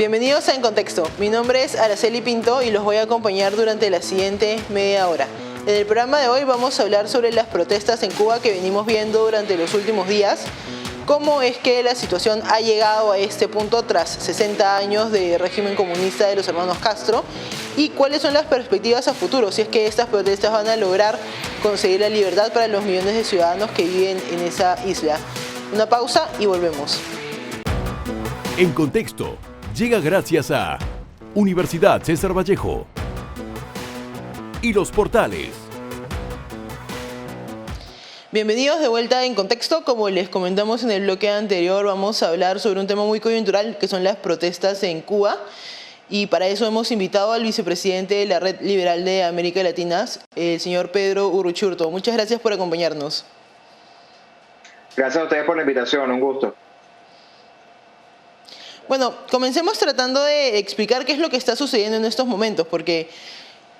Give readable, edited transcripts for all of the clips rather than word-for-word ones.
Bienvenidos a En Contexto. Mi nombre es Araceli Pinto y los voy a acompañar durante la siguiente media hora. En el programa de hoy vamos a hablar sobre las protestas en Cuba que venimos viendo durante los últimos días, cómo es que la situación ha llegado a este punto tras 60 años de régimen comunista de los hermanos Castro y cuáles son las perspectivas a futuro, si es que estas protestas van a lograr conseguir la libertad para los millones de ciudadanos que viven en esa isla. Una pausa y volvemos. En Contexto llega gracias a Universidad César Vallejo y Los Portales. Bienvenidos de vuelta en Contexto. Como les comentamos en el bloque anterior, vamos a hablar sobre un tema muy coyuntural que son las protestas en Cuba. Y para eso hemos invitado al vicepresidente de la Red Liberal de América Latina, el señor Pedro Uruchurtu. Muchas gracias por acompañarnos. Gracias a ustedes por la invitación, un gusto. Bueno, comencemos tratando de explicar qué es lo que está sucediendo en estos momentos, porque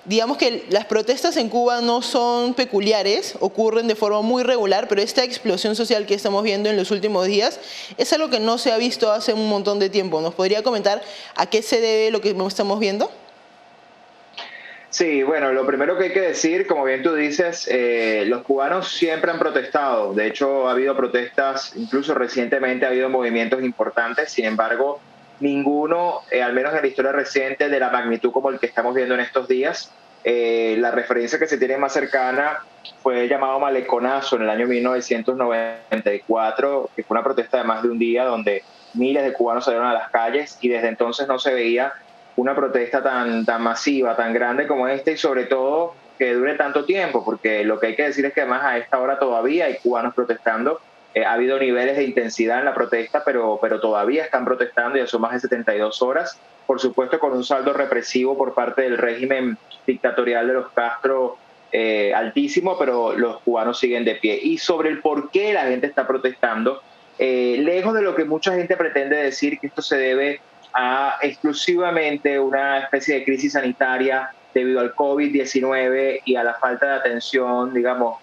digamos que las protestas en Cuba no son peculiares, ocurren de forma muy regular, pero esta explosión social que estamos viendo en los últimos días es algo que no se ha visto hace un montón de tiempo. ¿Nos podría comentar a qué se debe lo que estamos viendo? Sí, bueno, lo primero que hay que decir, como bien tú dices, los cubanos siempre han protestado. De hecho, ha habido protestas, incluso recientemente ha habido movimientos importantes. Sin embargo, ninguno, al menos en la historia reciente, de la magnitud como el que estamos viendo en estos días. La referencia que se tiene más cercana fue el llamado Maleconazo en el año 1994, que fue una protesta de más de un día donde miles de cubanos salieron a las calles y desde entonces no se veía una protesta tan masiva, tan grande como esta y sobre todo que dure tanto tiempo, porque lo que hay que decir es que además a esta hora todavía hay cubanos protestando. Ha habido niveles de intensidad en la protesta, pero todavía están protestando, ya son más de 72 horas, por supuesto con un saldo represivo por parte del régimen dictatorial de los Castro altísimo, pero los cubanos siguen de pie. Y sobre el por qué la gente está protestando, lejos de lo que mucha gente pretende decir, que esto se debe a exclusivamente una especie de crisis sanitaria debido al COVID-19 y a la falta de atención, digamos,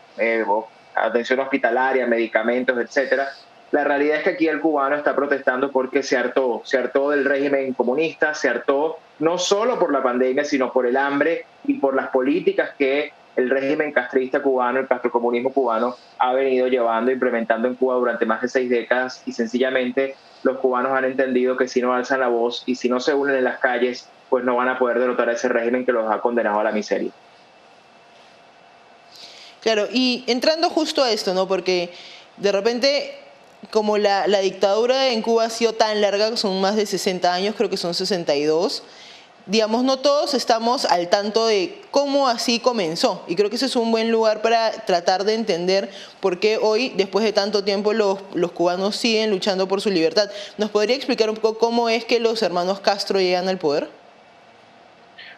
atención hospitalaria, medicamentos, etcétera. La realidad es que aquí el cubano está protestando porque se hartó del régimen comunista, se hartó no solo por la pandemia, sino por el hambre y por las políticas que el régimen castrista cubano, el castrocomunismo cubano, ha venido llevando, implementando en Cuba durante más de 6 décadas y sencillamente los cubanos han entendido que si no alzan la voz y si no se unen en las calles, pues no van a poder derrotar a ese régimen que los ha condenado a la miseria. Claro, y entrando justo a esto, ¿no? Porque de repente, como la dictadura en Cuba ha sido tan larga, son más de 60 años, creo que son 62, digamos, no todos estamos al tanto de cómo así comenzó. Y creo que ese es un buen lugar para tratar de entender por qué hoy, después de tanto tiempo, los cubanos siguen luchando por su libertad. ¿Nos podría explicar un poco cómo es que los hermanos Castro llegan al poder?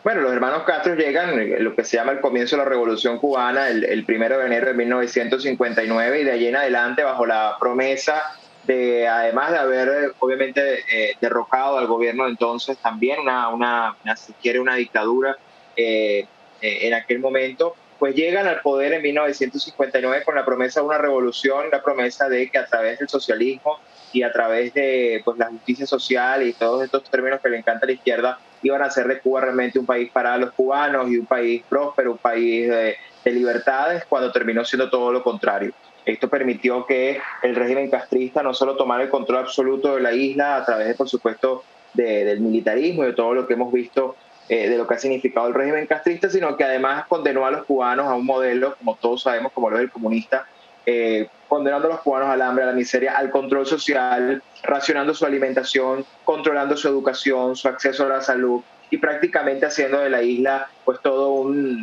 Bueno, los hermanos Castro llegan, lo que se llama el comienzo de la Revolución Cubana, el 1 de enero de 1959, y de allí en adelante, bajo la promesa de, además de haber obviamente derrocado al gobierno de entonces, también si quiere una dictadura en aquel momento, pues llegan al poder en 1959 con la promesa de una revolución, la promesa de que a través del socialismo y a través de pues, la justicia social y todos estos términos que le encanta a la izquierda, iban a hacer de Cuba realmente un país para los cubanos y un país próspero, un país de libertades, cuando terminó siendo todo lo contrario. Esto permitió que el régimen castrista no solo tomara el control absoluto de la isla a través, por supuesto, del militarismo y de todo lo que hemos visto de lo que ha significado el régimen castrista, sino que además condenó a los cubanos a un modelo, como todos sabemos, como lo es el comunista, condenando a los cubanos al hambre, a la miseria, al control social, racionando su alimentación, controlando su educación, su acceso a la salud y prácticamente haciendo de la isla pues todo un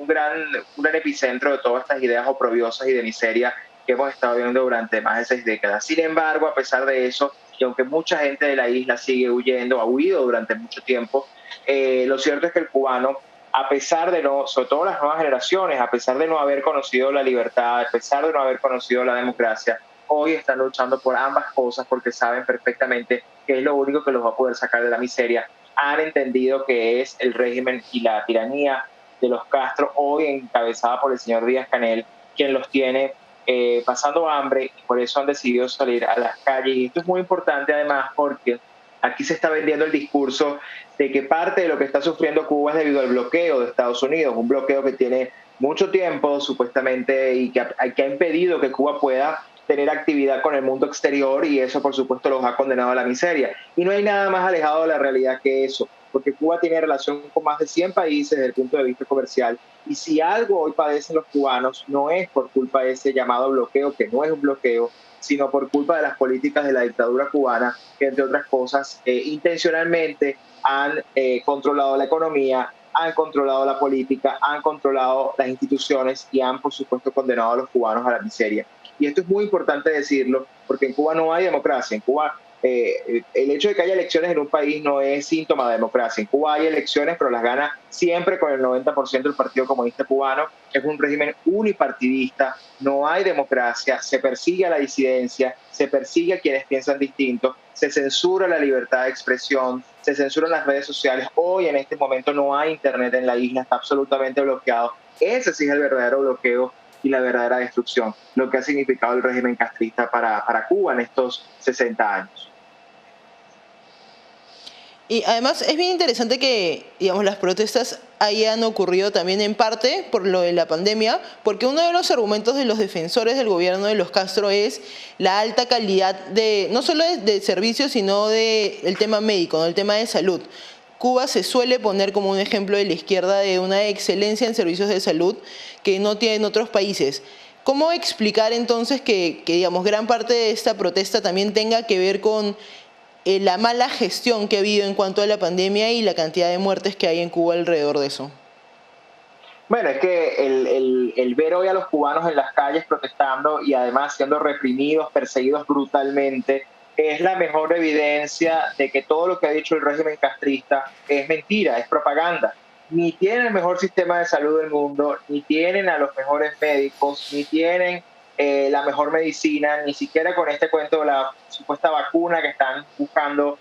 gran epicentro de todas estas ideas oprobiosas y de miseria que hemos estado viendo durante más de 6 décadas. Sin embargo, a pesar de eso, y aunque mucha gente de la isla sigue huyendo, ha huido durante mucho tiempo, lo cierto es que el cubano, a pesar de sobre todo las nuevas generaciones, a pesar de no haber conocido la libertad, a pesar de no haber conocido la democracia, hoy están luchando por ambas cosas porque saben perfectamente que es lo único que los va a poder sacar de la miseria. Han entendido que es el régimen y la tiranía de los Castro, hoy encabezada por el señor Díaz-Canel, quien los tiene pasando hambre y por eso han decidido salir a las calles. Y esto es muy importante además porque aquí se está vendiendo el discurso de que parte de lo que está sufriendo Cuba es debido al bloqueo de Estados Unidos, un bloqueo que tiene mucho tiempo supuestamente y que ha impedido que Cuba pueda tener actividad con el mundo exterior, y eso por supuesto los ha condenado a la miseria. Y no hay nada más alejado de la realidad que eso, porque Cuba tiene relación con más de 100 países desde el punto de vista comercial, y si algo hoy padecen los cubanos no es por culpa de ese llamado bloqueo, que no es un bloqueo, sino por culpa de las políticas de la dictadura cubana, que entre otras cosas intencionalmente han controlado la economía, han controlado la política, han controlado las instituciones y han, por supuesto, condenado a los cubanos a la miseria. Y esto es muy importante decirlo, porque en Cuba no hay democracia. En Cuba, el hecho de que haya elecciones en un país no es síntoma de democracia. En Cuba hay elecciones, pero las gana siempre con el 90% del Partido Comunista Cubano. Es un régimen unipartidista, no hay democracia, se persigue a la disidencia, se persigue a quienes piensan distinto, se censura la libertad de expresión, se censuran las redes sociales. Hoy, en este momento, no hay internet en la isla, está absolutamente bloqueado. Ese sí es el verdadero bloqueo y la verdadera destrucción, lo que ha significado el régimen castrista para Cuba en estos 60 años. Y además es bien interesante que, digamos, las protestas hayan ocurrido también en parte por lo de la pandemia, porque uno de los argumentos de los defensores del gobierno de los Castro es la alta calidad de, no solo de servicios, sino del tema médico, ¿no? El tema de salud. Cuba se suele poner como un ejemplo de la izquierda de una excelencia en servicios de salud que no tienen otros países. ¿Cómo explicar entonces que digamos, gran parte de esta protesta también tenga que ver con la mala gestión que ha habido en cuanto a la pandemia y la cantidad de muertes que hay en Cuba alrededor de eso? Bueno, es que el ver hoy a los cubanos en las calles protestando y además siendo reprimidos, perseguidos brutalmente, es la mejor evidencia de que todo lo que ha dicho el régimen castrista es mentira, es propaganda. Ni tienen el mejor sistema de salud del mundo, ni tienen a los mejores médicos, ni tienen la mejor medicina, ni siquiera con este cuento de la supuesta vacuna que están buscando,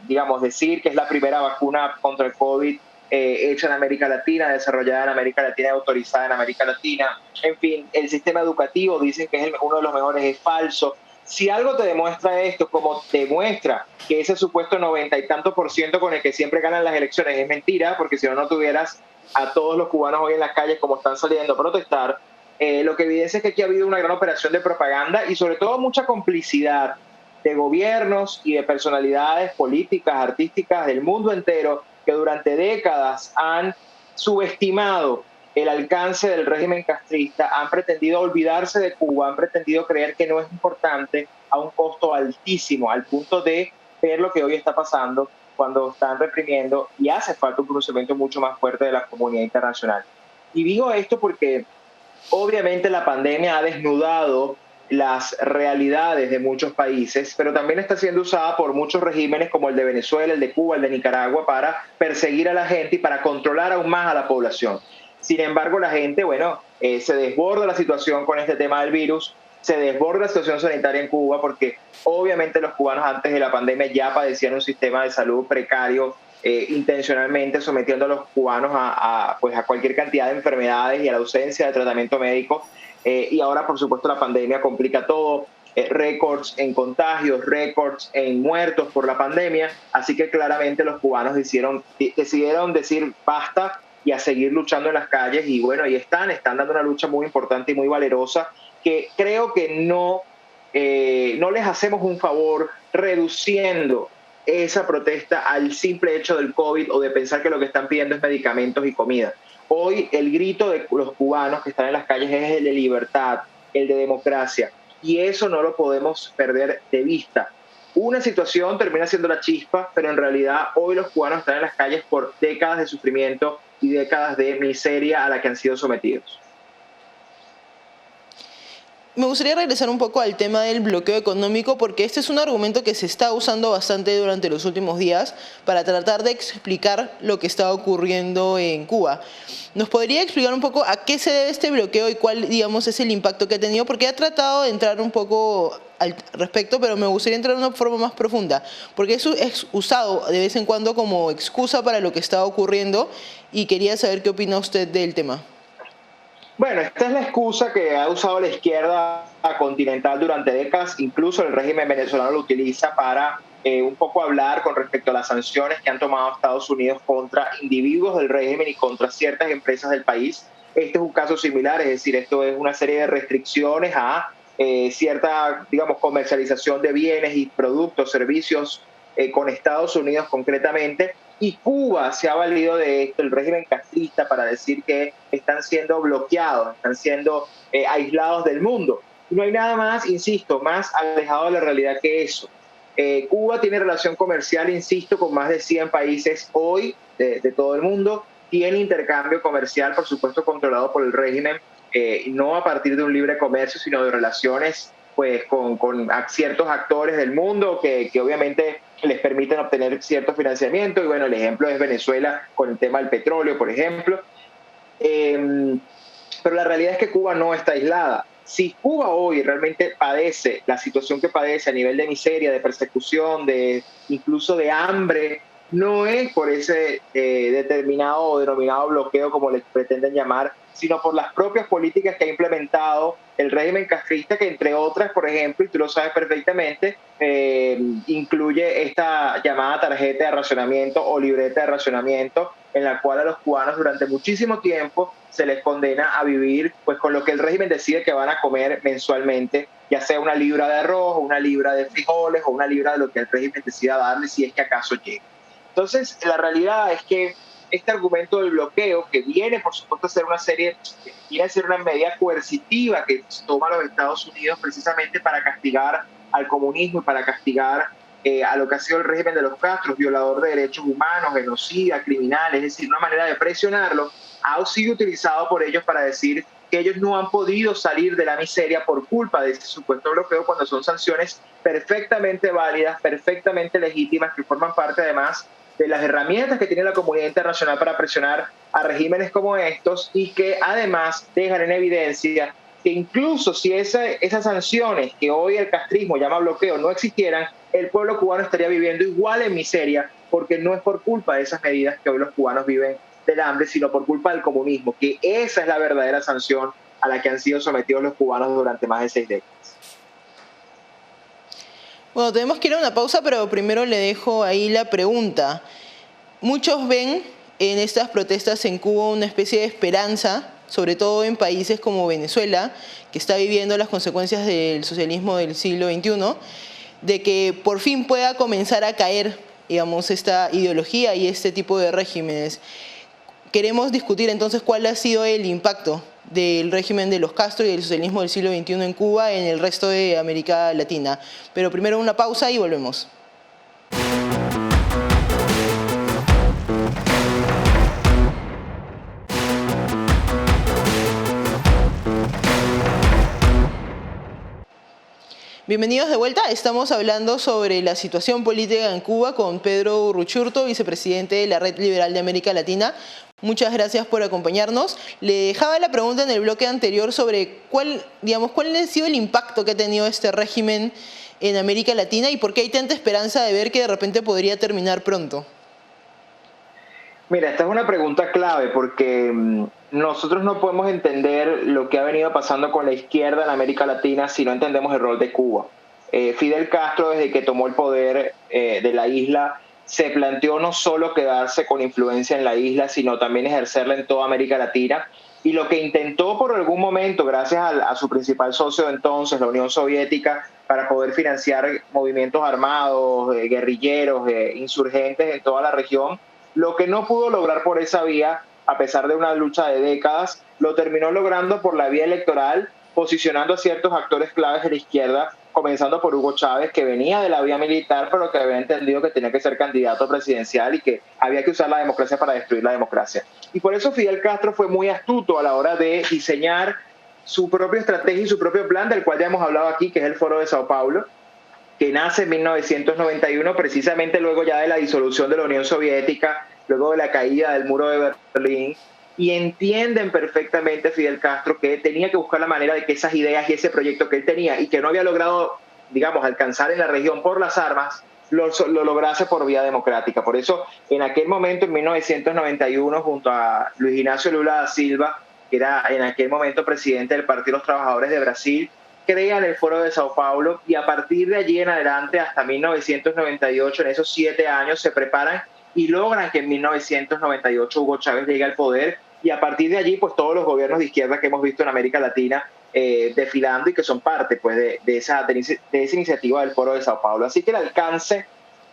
digamos, decir que es la primera vacuna contra el COVID hecha en América Latina, desarrollada en América Latina, autorizada en América Latina. En fin, el sistema educativo dicen que es uno de los mejores, es falso. Si algo te demuestra esto, como demuestra que ese supuesto 90 y tanto % con el que siempre ganan las elecciones es mentira, porque si no, no tuvieras a todos los cubanos hoy en las calles como están saliendo a protestar, lo que evidencia es que aquí ha habido una gran operación de propaganda y sobre todo mucha complicidad de gobiernos y de personalidades políticas, artísticas del mundo entero que durante décadas han subestimado el alcance del régimen castrista, han pretendido olvidarse de Cuba, han pretendido creer que no es importante a un costo altísimo, al punto de ver lo que hoy está pasando cuando están reprimiendo y hace falta un pronunciamiento mucho más fuerte de la comunidad internacional. Y digo esto porque obviamente la pandemia ha desnudado las realidades de muchos países, pero también está siendo usada por muchos regímenes como el de Venezuela, el de Cuba, el de Nicaragua, para perseguir a la gente y para controlar aún más a la población. Sin embargo, la gente, se desborda la situación con este tema del virus, se desborda la situación sanitaria en Cuba, porque obviamente los cubanos antes de la pandemia ya padecían un sistema de salud precario, intencionalmente sometiendo a los cubanos a cualquier cantidad de enfermedades y a la ausencia de tratamiento médico. Y ahora, por supuesto, la pandemia complica todo, récords en contagios, récords en muertos por la pandemia, así que claramente los cubanos decidieron decir basta y a seguir luchando en las calles, y y están dando una lucha muy importante y muy valerosa, que creo que no les hacemos un favor reduciendo esa protesta al simple hecho del COVID o de pensar que lo que están pidiendo es medicamentos y comida. Hoy el grito de los cubanos que están en las calles es el de libertad, el de democracia, y eso no lo podemos perder de vista. Una situación termina siendo la chispa, pero en realidad hoy los cubanos están en las calles por décadas de sufrimiento y décadas de miseria a la que han sido sometidos. Me gustaría regresar un poco al tema del bloqueo económico, porque este es un argumento que se está usando bastante durante los últimos días para tratar de explicar lo que está ocurriendo en Cuba. ¿Nos podría explicar un poco a qué se debe este bloqueo y cuál, digamos, es el impacto que ha tenido? Porque he tratado de entrar un poco al respecto, pero me gustaría entrar de una forma más profunda, porque eso es usado de vez en cuando como excusa para lo que está ocurriendo, y quería saber qué opina usted del tema. Bueno, esta es la excusa que ha usado la izquierda continental durante décadas, incluso el régimen venezolano lo utiliza para un poco hablar con respecto a las sanciones que han tomado Estados Unidos contra individuos del régimen y contra ciertas empresas del país. Este es un caso similar, es decir, esto es una serie de restricciones a cierta, digamos, comercialización de bienes y productos, servicios con Estados Unidos concretamente, y Cuba se ha valido de esto, el régimen castrista, para decir que están siendo bloqueados, están siendo aislados del mundo. Y no hay nada más, insisto, más alejado de la realidad que eso. Cuba tiene relación comercial, insisto, con más de 100 países hoy de todo el mundo. Tiene intercambio comercial, por supuesto, controlado por el régimen, no a partir de un libre comercio, sino de relaciones pues, con ciertos actores del mundo que obviamente les permiten obtener cierto financiamiento. Y bueno, el ejemplo es Venezuela con el tema del petróleo, por ejemplo. Pero la realidad es que Cuba no está aislada. Si Cuba hoy realmente padece la situación que padece a nivel de miseria, de persecución, incluso de hambre, no es por ese determinado o denominado bloqueo, como le pretenden llamar, sino por las propias políticas que ha implementado el régimen castrista, que entre otras, por ejemplo, y tú lo sabes perfectamente, incluye esta llamada tarjeta de racionamiento o libreta de racionamiento, en la cual a los cubanos durante muchísimo tiempo se les condena a vivir pues con lo que el régimen decide que van a comer mensualmente, ya sea una libra de arroz, una libra de frijoles o una libra de lo que el régimen decida darle, si es que acaso llega. Entonces, la realidad es que este argumento del bloqueo, que viene, por supuesto, a ser viene a ser una medida coercitiva que toma los Estados Unidos precisamente para castigar al comunismo y para castigar a lo que ha sido el régimen de los Castros, violador de derechos humanos, genocida, criminal, es decir, una manera de presionarlo, ha sido utilizado por ellos para decir que ellos no han podido salir de la miseria por culpa de ese supuesto bloqueo, cuando son sanciones perfectamente válidas, perfectamente legítimas, que forman parte además de las herramientas que tiene la comunidad internacional para presionar a regímenes como estos, y que además dejan en evidencia que incluso si esas sanciones que hoy el castrismo llama bloqueo no existieran, el pueblo cubano estaría viviendo igual en miseria, porque no es por culpa de esas medidas que hoy los cubanos viven del hambre, sino por culpa del comunismo, que esa es la verdadera sanción a la que han sido sometidos los cubanos durante más de 6 décadas. Bueno, tenemos que ir a una pausa, pero primero le dejo ahí la pregunta. Muchos ven en estas protestas en Cuba una especie de esperanza, sobre todo en países como Venezuela, que está viviendo las consecuencias del socialismo del siglo XXI, de que por fin pueda comenzar a caer, digamos, esta ideología y este tipo de regímenes. Queremos discutir entonces cuál ha sido el impacto del régimen de los Castro y del socialismo del siglo XXI en Cuba en el resto de América Latina. Pero primero una pausa y volvemos. Bienvenidos de vuelta. Estamos hablando sobre la situación política en Cuba con Pedro Uruchurtu, vicepresidente de la Red Liberal de América Latina. Muchas gracias por acompañarnos. Le dejaba la pregunta en el bloque anterior sobre cuál ha sido el impacto que ha tenido este régimen en América Latina y por qué hay tanta esperanza de ver que de repente podría terminar pronto. Mira, esta es una pregunta clave porque nosotros no podemos entender lo que ha venido pasando con la izquierda en América Latina si no entendemos el rol de Cuba. Fidel Castro, desde que tomó el poder de la isla, se planteó no solo quedarse con influencia en la isla, sino también ejercerla en toda América Latina. Y lo que intentó por algún momento, gracias a su principal socio de entonces, la Unión Soviética, para poder financiar movimientos armados, guerrilleros, insurgentes en toda la región, lo que no pudo lograr por esa vía, a pesar de una lucha de décadas, lo terminó logrando por la vía electoral, posicionando a ciertos actores claves de la izquierda, comenzando por Hugo Chávez, que venía de la vía militar, pero que había entendido que tenía que ser candidato presidencial y que había que usar la democracia para destruir la democracia. Y por eso Fidel Castro fue muy astuto a la hora de diseñar su propia estrategia y su propio plan, del cual ya hemos hablado aquí, que es el Foro de Sao Paulo, que nace en 1991, precisamente luego ya de la disolución de la Unión Soviética, luego de la caída del muro de Berlín, y entienden perfectamente Fidel Castro que tenía que buscar la manera de que esas ideas y ese proyecto que él tenía y que no había logrado, digamos, alcanzar en la región por las armas, lo lograse por vía democrática. Por eso, en aquel momento, en 1991, junto a Luis Ignacio Lula da Silva, que era en aquel momento presidente del Partido de los Trabajadores de Brasil, crean el Foro de Sao Paulo y a partir de allí en adelante hasta 1998, en esos 7 años, se preparan y logran que en 1998 Hugo Chávez llegue al poder y a partir de allí pues todos los gobiernos de izquierda que hemos visto en América Latina desfilando y que son parte pues de esa iniciativa del Foro de Sao Paulo. Así que el alcance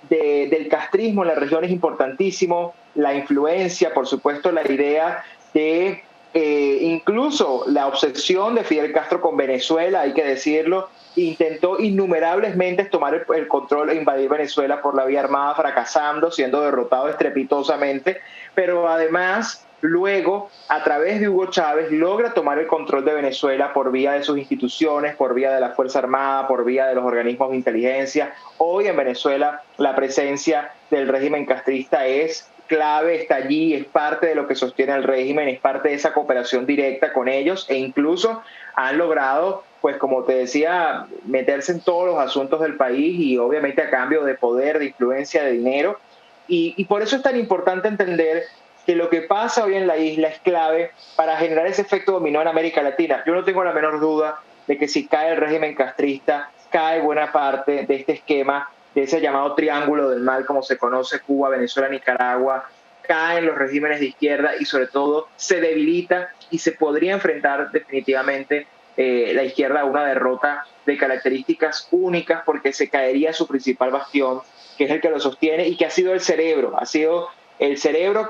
del castrismo en la región es importantísimo, la influencia, por supuesto, la idea de incluso la obsesión de Fidel Castro con Venezuela, hay que decirlo, intentó innumerables veces tomar el control e invadir Venezuela por la vía armada, fracasando, siendo derrotado estrepitosamente, pero además luego, a través de Hugo Chávez, logra tomar el control de Venezuela por vía de sus instituciones, por vía de la Fuerza Armada, por vía de los organismos de inteligencia. Hoy en Venezuela la presencia del régimen castrista es clave, está allí, es parte de lo que sostiene el régimen, es parte de esa cooperación directa con ellos e incluso han logrado, pues como te decía, meterse en todos los asuntos del país y obviamente a cambio de poder, de influencia, de dinero. Y por eso es tan importante entender que lo que pasa hoy en la isla es clave para generar ese efecto dominó en América Latina. Yo no tengo la menor duda de que si cae el régimen castrista, cae buena parte de este esquema, de ese llamado triángulo del mal, como se conoce, Cuba, Venezuela, Nicaragua, caen los regímenes de izquierda y sobre todo se debilita y se podría enfrentar definitivamente la izquierda a una derrota de características únicas porque se caería su principal bastión, que es el que lo sostiene y que ha sido el cerebro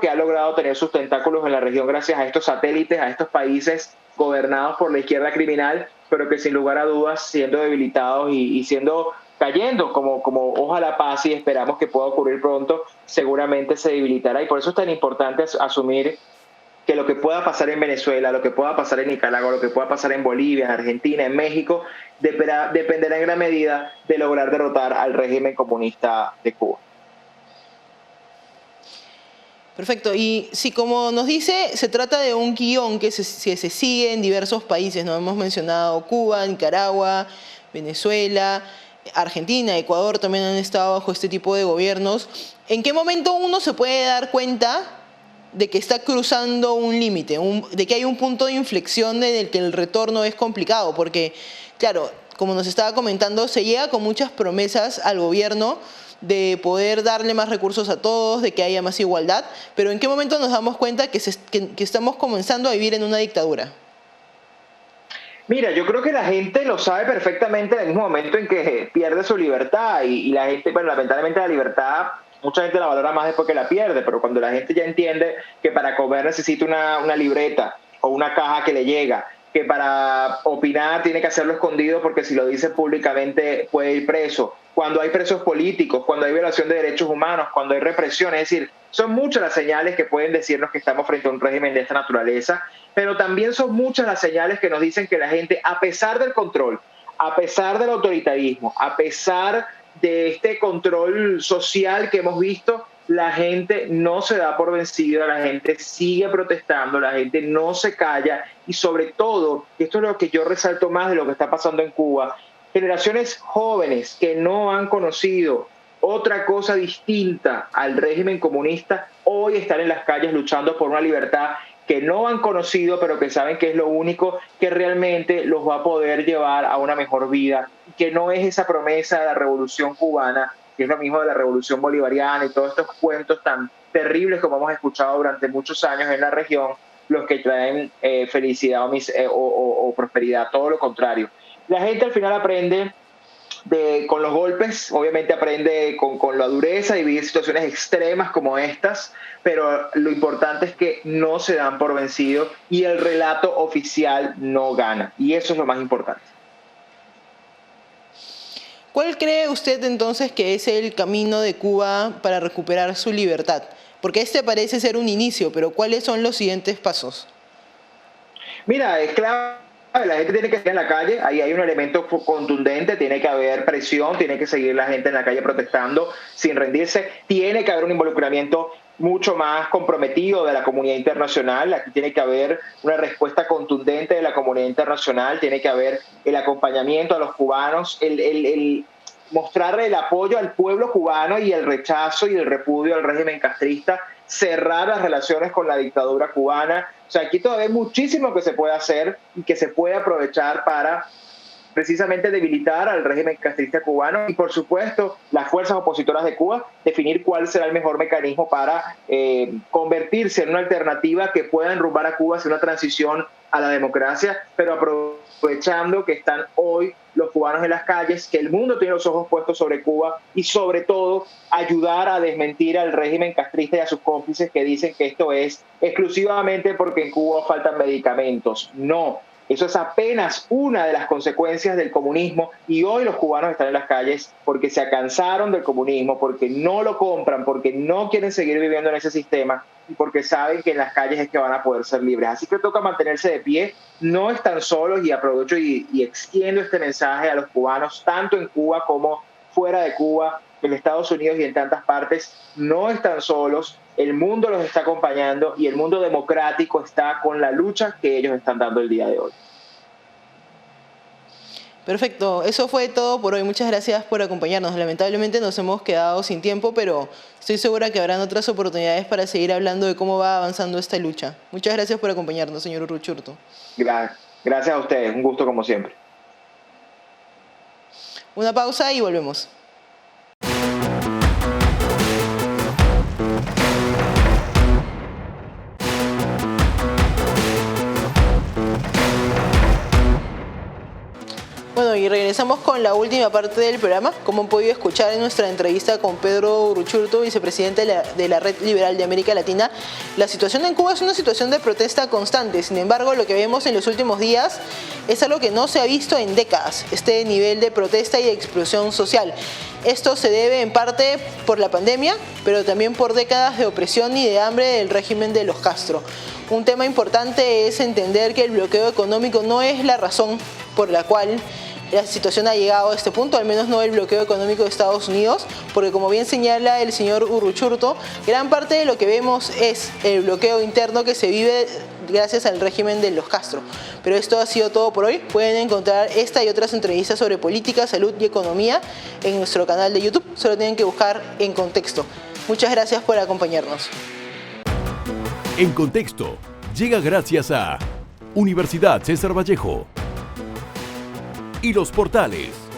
que ha logrado tener sus tentáculos en la región gracias a estos satélites, a estos países gobernados por la izquierda criminal, pero que sin lugar a dudas, siendo debilitados y cayendo como hoja a la paz y esperamos que pueda ocurrir pronto, seguramente se debilitará. Y por eso es tan importante asumir que lo que pueda pasar en Venezuela, lo que pueda pasar en Nicaragua, lo que pueda pasar en Bolivia, en Argentina, en México, dependerá en gran medida de lograr derrotar al régimen comunista de Cuba. Perfecto. Y sí, como nos dice, se trata de un guión que se sigue en diversos países, ¿no? Hemos mencionado Cuba, Nicaragua, Venezuela, Argentina, Ecuador también han estado bajo este tipo de gobiernos. ¿En qué momento uno se puede dar cuenta de que está cruzando un límite, de que hay un punto de inflexión en el que el retorno es complicado? Porque, claro, como nos estaba comentando, se llega con muchas promesas al gobierno de poder darle más recursos a todos, de que haya más igualdad, pero ¿en qué momento nos damos cuenta que estamos comenzando a vivir en una dictadura? Mira, yo creo que la gente lo sabe perfectamente en el mismo momento en que pierde su libertad y la gente, bueno, lamentablemente la libertad, mucha gente la valora más después que la pierde, pero cuando la gente ya entiende que para comer necesita una libreta o una caja que le llega, que para opinar tiene que hacerlo escondido porque si lo dice públicamente puede ir preso, cuando hay presos políticos, cuando hay violación de derechos humanos, cuando hay represión, es decir, son muchas las señales que pueden decirnos que estamos frente a un régimen de esta naturaleza, pero también son muchas las señales que nos dicen que la gente, a pesar del control, a pesar del autoritarismo, a pesar de este control social que hemos visto, la gente no se da por vencida, la gente sigue protestando, la gente no se calla y sobre todo, esto es lo que yo resalto más de lo que está pasando en Cuba, generaciones jóvenes que no han conocido otra cosa distinta al régimen comunista, hoy están en las calles luchando por una libertad que no han conocido, pero que saben que es lo único que realmente los va a poder llevar a una mejor vida, que no es esa promesa de la revolución cubana, que es lo mismo de la revolución bolivariana y todos estos cuentos tan terribles como hemos escuchado durante muchos años en la región, los que traen felicidad o prosperidad, todo lo contrario. La gente al final aprende con los golpes, obviamente aprende con la dureza y vivir situaciones extremas como estas, pero lo importante es que no se dan por vencidos y el relato oficial no gana, y eso es lo más importante. ¿Cuál cree usted entonces que es el camino de Cuba para recuperar su libertad? Porque este parece ser un inicio, pero ¿cuáles son los siguientes pasos? Mira, es clave, la gente tiene que estar en la calle, ahí hay un elemento contundente, tiene que haber presión, tiene que seguir la gente en la calle protestando sin rendirse, tiene que haber un involucramiento mucho más comprometido de la comunidad internacional, aquí tiene que haber una respuesta contundente de la comunidad internacional, tiene que haber el acompañamiento a los cubanos, el mostrarle el apoyo al pueblo cubano y el rechazo y el repudio al régimen castrista cerrar las relaciones con la dictadura cubana. O sea, aquí todavía hay muchísimo que se puede hacer y que se puede aprovechar para precisamente debilitar al régimen castrista cubano y, por supuesto, las fuerzas opositoras de Cuba, definir cuál será el mejor mecanismo para convertirse en una alternativa que pueda enrumbar a Cuba hacia una transición a la democracia, pero aprovechando que están hoy los cubanos en las calles, que el mundo tiene los ojos puestos sobre Cuba y, sobre todo, ayudar a desmentir al régimen castrista y a sus cómplices que dicen que esto es exclusivamente porque en Cuba faltan medicamentos. No. Eso es apenas una de las consecuencias del comunismo y hoy los cubanos están en las calles porque se cansaron del comunismo, porque no lo compran, porque no quieren seguir viviendo en ese sistema y porque saben que en las calles es que van a poder ser libres. Así que toca mantenerse de pie, no están solos y aprovecho y extiendo este mensaje a los cubanos, tanto en Cuba como fuera de Cuba, en Estados Unidos y en tantas partes. No están solos, el mundo los está acompañando y el mundo democrático está con la lucha que ellos están dando el día de hoy. Perfecto, eso fue todo por hoy. Muchas gracias por acompañarnos. Lamentablemente nos hemos quedado sin tiempo, pero estoy segura que habrán otras oportunidades para seguir hablando de cómo va avanzando esta lucha. Muchas gracias por acompañarnos, señor Uruchurtu. Gracias a ustedes, un gusto como siempre. Una pausa y volvemos. Bueno, y regresamos con la última parte del programa. Como han podido escuchar en nuestra entrevista con Pedro Uruchurtu, vicepresidente de la Red Liberal de América Latina, la situación en Cuba es una situación de protesta constante. Sin embargo, lo que vemos en los últimos días es algo que no se ha visto en décadas, este nivel de protesta y de explosión social. Esto se debe en parte por la pandemia, pero también por décadas de opresión y de hambre del régimen de los Castro. Un tema importante es entender que el bloqueo económico no es la razón por la cual la situación ha llegado a este punto, al menos no el bloqueo económico de Estados Unidos, porque como bien señala el señor Uruchurtu, gran parte de lo que vemos es el bloqueo interno que se vive gracias al régimen de los Castro. Pero esto ha sido todo por hoy. Pueden encontrar esta y otras entrevistas sobre política, salud y economía en nuestro canal de YouTube. Solo tienen que buscar En Contexto. Muchas gracias por acompañarnos. En Contexto llega gracias a Universidad César Vallejo y Los Portales.